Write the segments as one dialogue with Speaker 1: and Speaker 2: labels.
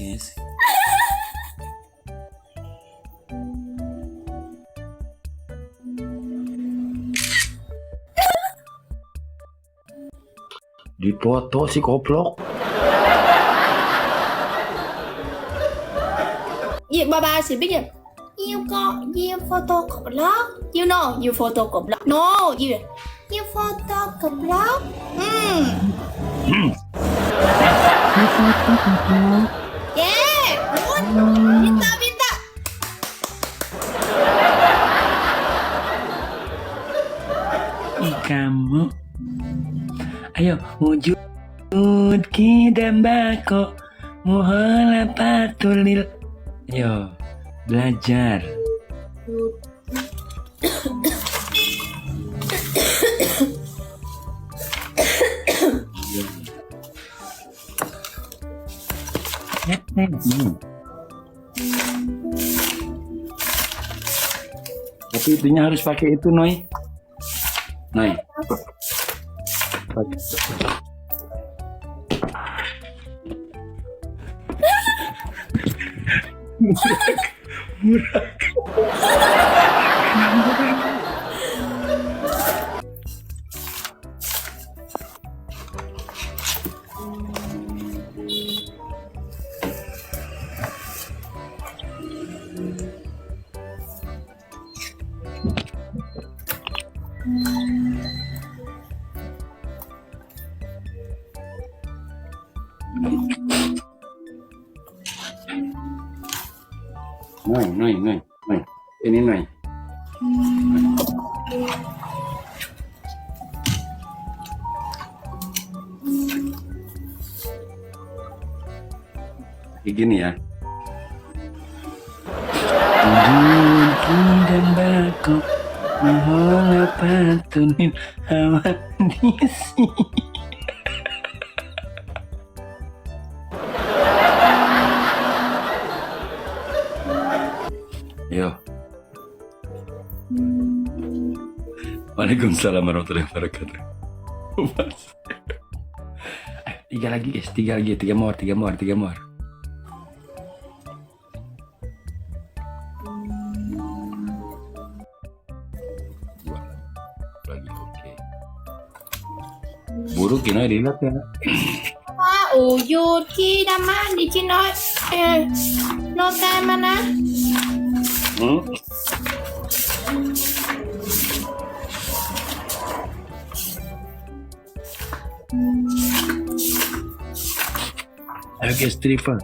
Speaker 1: guys. Dipoto si koplok.
Speaker 2: Bà sẽ biết gì? You photo của blog. You know, you photo của blog. No, you photo của blog. Yeah, good. Pinta.
Speaker 1: Kamu, ayo wujud kidambako, muhala patulil. Ayo belajar. Tapi itunya harus pakai itu, Noi. Murah. Noi. Ini Noi. Kayak gini ya. Dan bako mahola patunin hawa disi. Yo. Waalaikumsalam warahmatullahi wabarakatuh. Tiga lagi guys, tiga more. Lagi oke. Buruk ini dilihat ya.
Speaker 2: Uyut kidaman di Cina. Notai mana? Ayo guys, triple.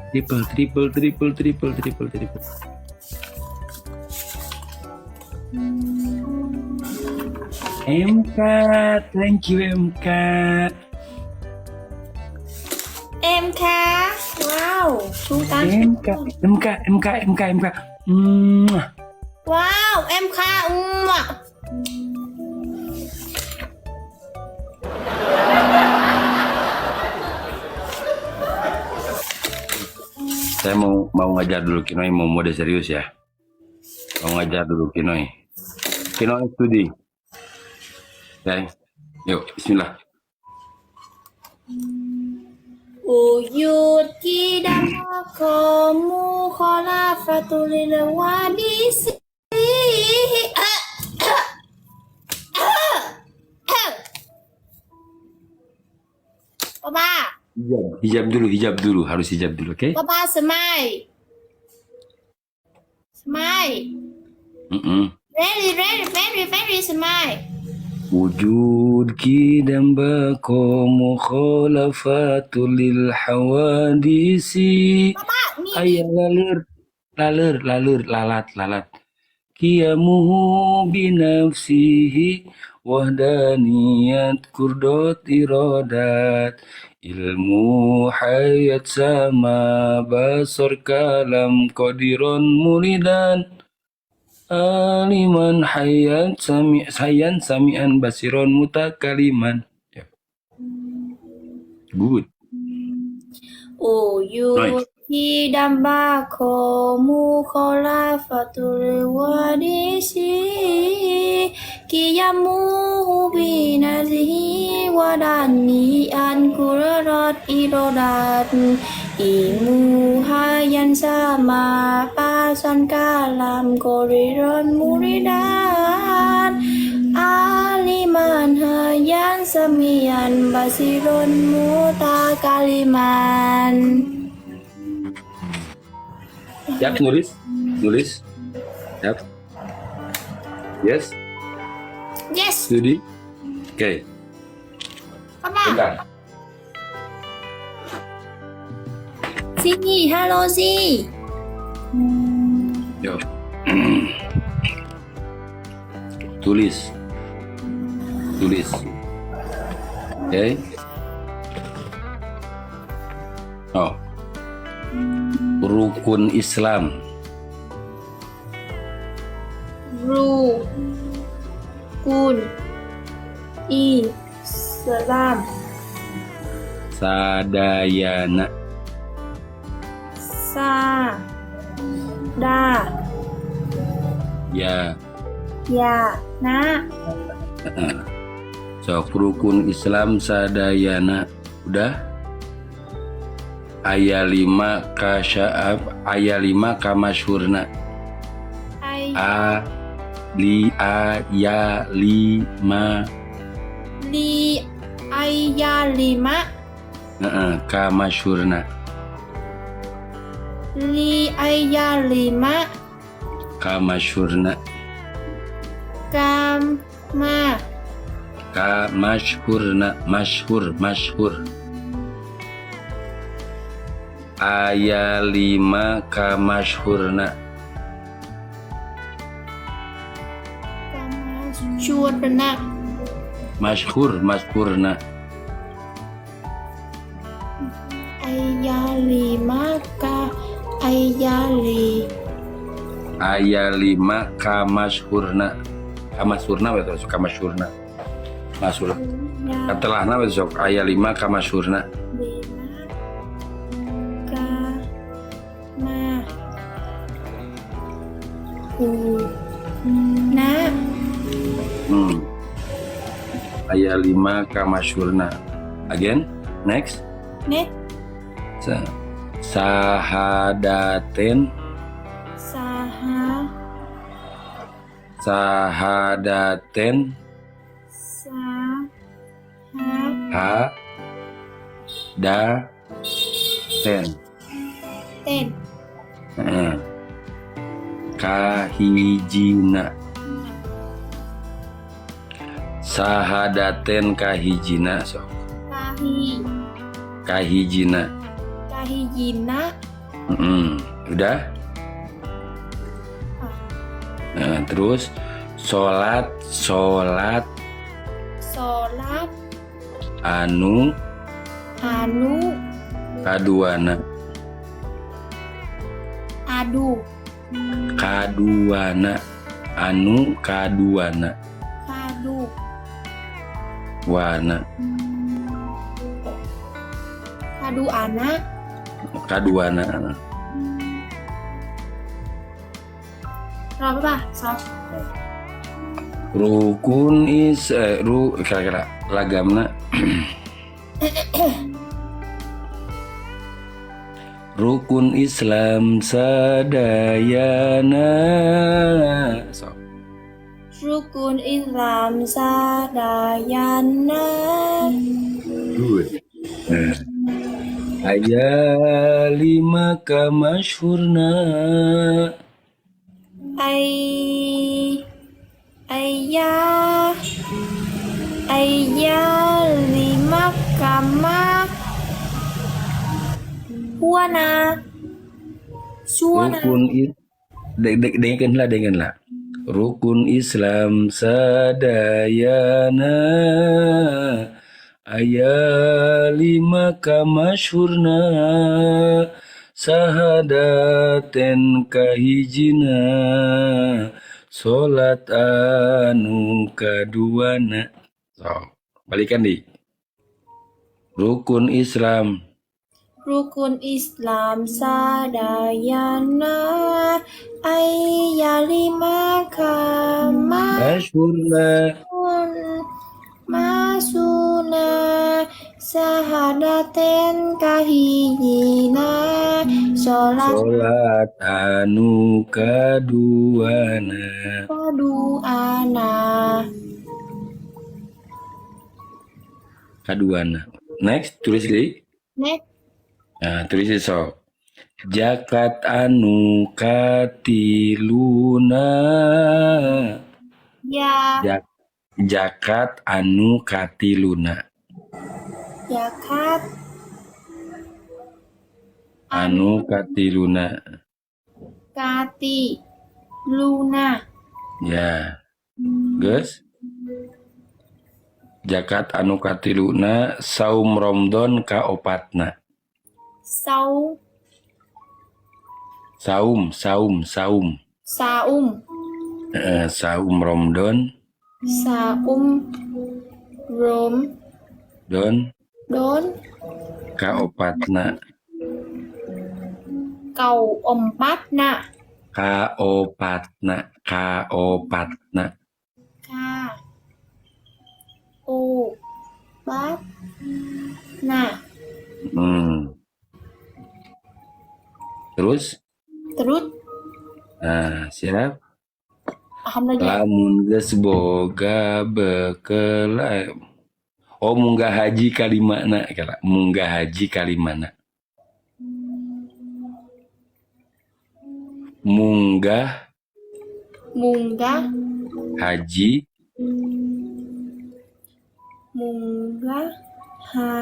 Speaker 1: MK, thank you MK.
Speaker 2: MK, wow, Sultan.
Speaker 1: MK.
Speaker 2: Wow, MK,
Speaker 1: Saya mau ngajar dulu Kinoi, mau mode serius ya. Mau ngajar dulu Kinoi studi. Oke, yuk bismillah.
Speaker 2: Uyut kidamako mukhalafatul wadisi. Papa.
Speaker 1: Hijab dulu, harus hijab dulu, oke?
Speaker 2: Papa, smile. Very smile.
Speaker 1: Wujud kidambako mukhalafatul lil hawadisi. Ayah lalat. Qiyamuhu binafsihi wahdaniyat kurdot iradat. Ilmu hayat sama basar kalam qadiron muridan. Aliman hayat sami'an basiron mutakaliman. Good.
Speaker 2: Uyut kidambako mukhalafatul wadisi. Qiyamuhu binafsihi wadani an kurat irodat. Ilmu yan sama pasan kalam koriron muridan aliman hayan samian basiron muta kaliman.
Speaker 1: Siap nulis? Nulis? Siap? Yes?
Speaker 2: Yes,
Speaker 1: Studi? Oke.
Speaker 2: Papa.
Speaker 1: Bentar.
Speaker 2: Si, halo Si.
Speaker 1: Yo. Tulis. Tulis. Oke. Oh. Rukun Islam.
Speaker 2: Rukun Islam.
Speaker 1: Sadayana. Ya. So, rukun Islam sadayana. Udah? Ayat 5 ka sya'ab, ayat 5 ka masyhurna. Ya 5
Speaker 2: ayat 5
Speaker 1: ka masyhurna.
Speaker 2: ayat 5
Speaker 1: Ka masyhurna. Ka masyhurna. Masyhur. Ayat 5 ka masyhurna. Masyhurna.
Speaker 2: ayat 5
Speaker 1: Ayat 5 ka masyhurna. Ka masyhurna we terus ka masyhurna. Masyhur. Katelahna we sok ayat 5 ka masyhurna. Ayat 5 ka masyhurna. Again, next. Sahadaten. Kahijina. Sahadaten kahijina so. Kahijina. Udah? Nah, terus sholat anu kaduana. Anu kaduana. Wana. Kaduana.
Speaker 2: Berapa?
Speaker 1: Rukun kira-kira lagamna. Rukun Islam sadayana. So.
Speaker 2: Rukun Islam sadayana.
Speaker 1: Good. Ayat 5 ka masyhurna.
Speaker 2: Ayat 5 kama Suana.
Speaker 1: Rukun dengarlah. Rukun Islam sadayana. Ayat 5 ka masyhurna. Sahadaten kahijina. Salat anu kaduana. So, balikan di. Rukun Islam
Speaker 2: sadayana. Ayat 5 kama masuna sahadaten kahijina sholat
Speaker 1: Sholat anu kaduana.
Speaker 2: kaduana.
Speaker 1: Kaduana. Next, tulis deh.
Speaker 2: Next,
Speaker 1: Nah, tulis so. Jakat anu katiluna.
Speaker 2: ya
Speaker 1: Jakat anu katiluna.
Speaker 2: zakat
Speaker 1: Anu katiluna.
Speaker 2: kati luna.
Speaker 1: Ya. Guys. Jakat anu katiluna saum Ramadan kaopatna.
Speaker 2: Saum
Speaker 1: Saum.
Speaker 2: saum
Speaker 1: Saum Ramadan
Speaker 2: rom
Speaker 1: don
Speaker 2: don
Speaker 1: kaopatna.
Speaker 2: cầu ompatna
Speaker 1: Kaopatna.
Speaker 2: ka o bat na.
Speaker 1: Terus?
Speaker 2: Terus
Speaker 1: Nah, siap?
Speaker 2: alhamdulillah.
Speaker 1: Lamun geus boga bekel. Oh, munggah haji kalimana kala. Munggah haji kalimana. Munggah
Speaker 2: Munggah
Speaker 1: haji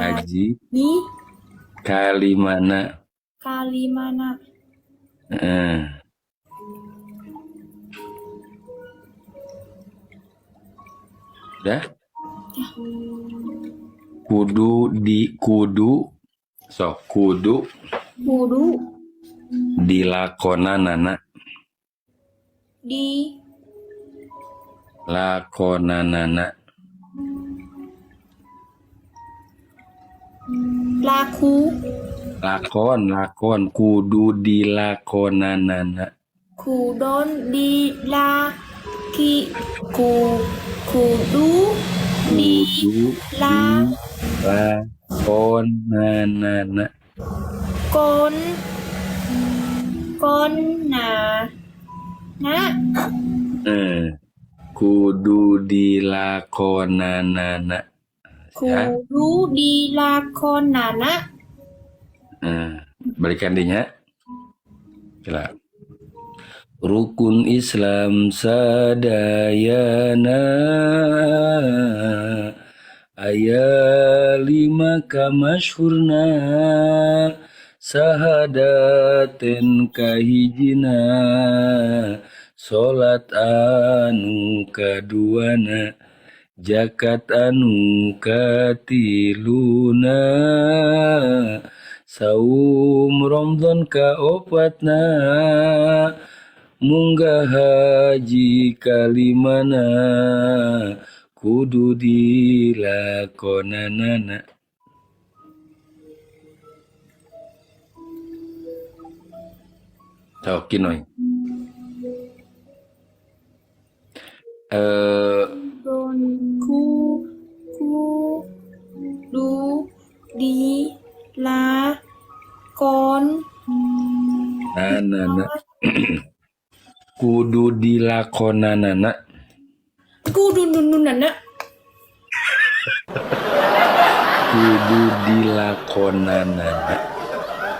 Speaker 1: haji
Speaker 2: di
Speaker 1: kalimana.
Speaker 2: kalimana.
Speaker 1: Dah? Kudu kudu dilakonanana.
Speaker 2: Di
Speaker 1: Lakonanana.
Speaker 2: laku
Speaker 1: Lakon kudu dilakonanana.
Speaker 2: kudon di laki kudu di
Speaker 1: lakonanana.
Speaker 2: kon na
Speaker 1: Kudu dilakonanana.
Speaker 2: kudu dilakonana.
Speaker 1: Balikan dinya. Kira. Rukun Islam sadayana aya 5 kamasyhurna sahadaten kahijina salat anu kaduana zakat anu katiluna saum Ramadan kaopatna munggah haji kalimana kudu dilakonanana. Kinoy.
Speaker 2: Don kudu dilakon
Speaker 1: Nanana. Kudu dilakonanana.
Speaker 2: kudu nununana.
Speaker 1: Kudu dilakonanana.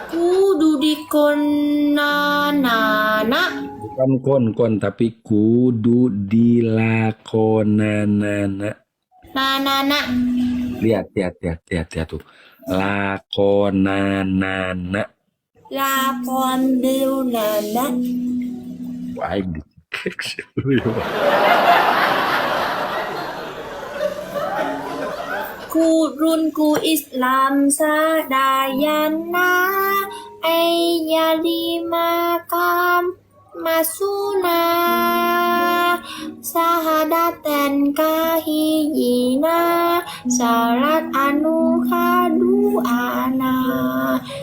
Speaker 2: Kudu dikonanana.
Speaker 1: Bukan kon tapi kudu dilakonanana.
Speaker 2: Nanana.
Speaker 1: Lihat tuh. Lakonanana.
Speaker 2: Lakon dilunana.
Speaker 1: Wah,
Speaker 2: Kurunku Islam sadayana ayya 5 kam masuna sahadaten kahijina salat anu kaduana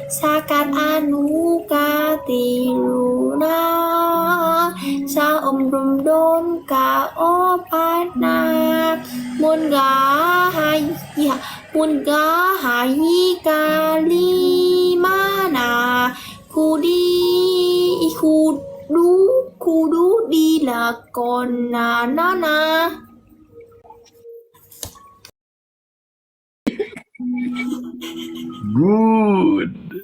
Speaker 2: zakat anu katiluna saum Ramadan kaopatna munggah haji kalimana kudi kona nana.
Speaker 1: Good.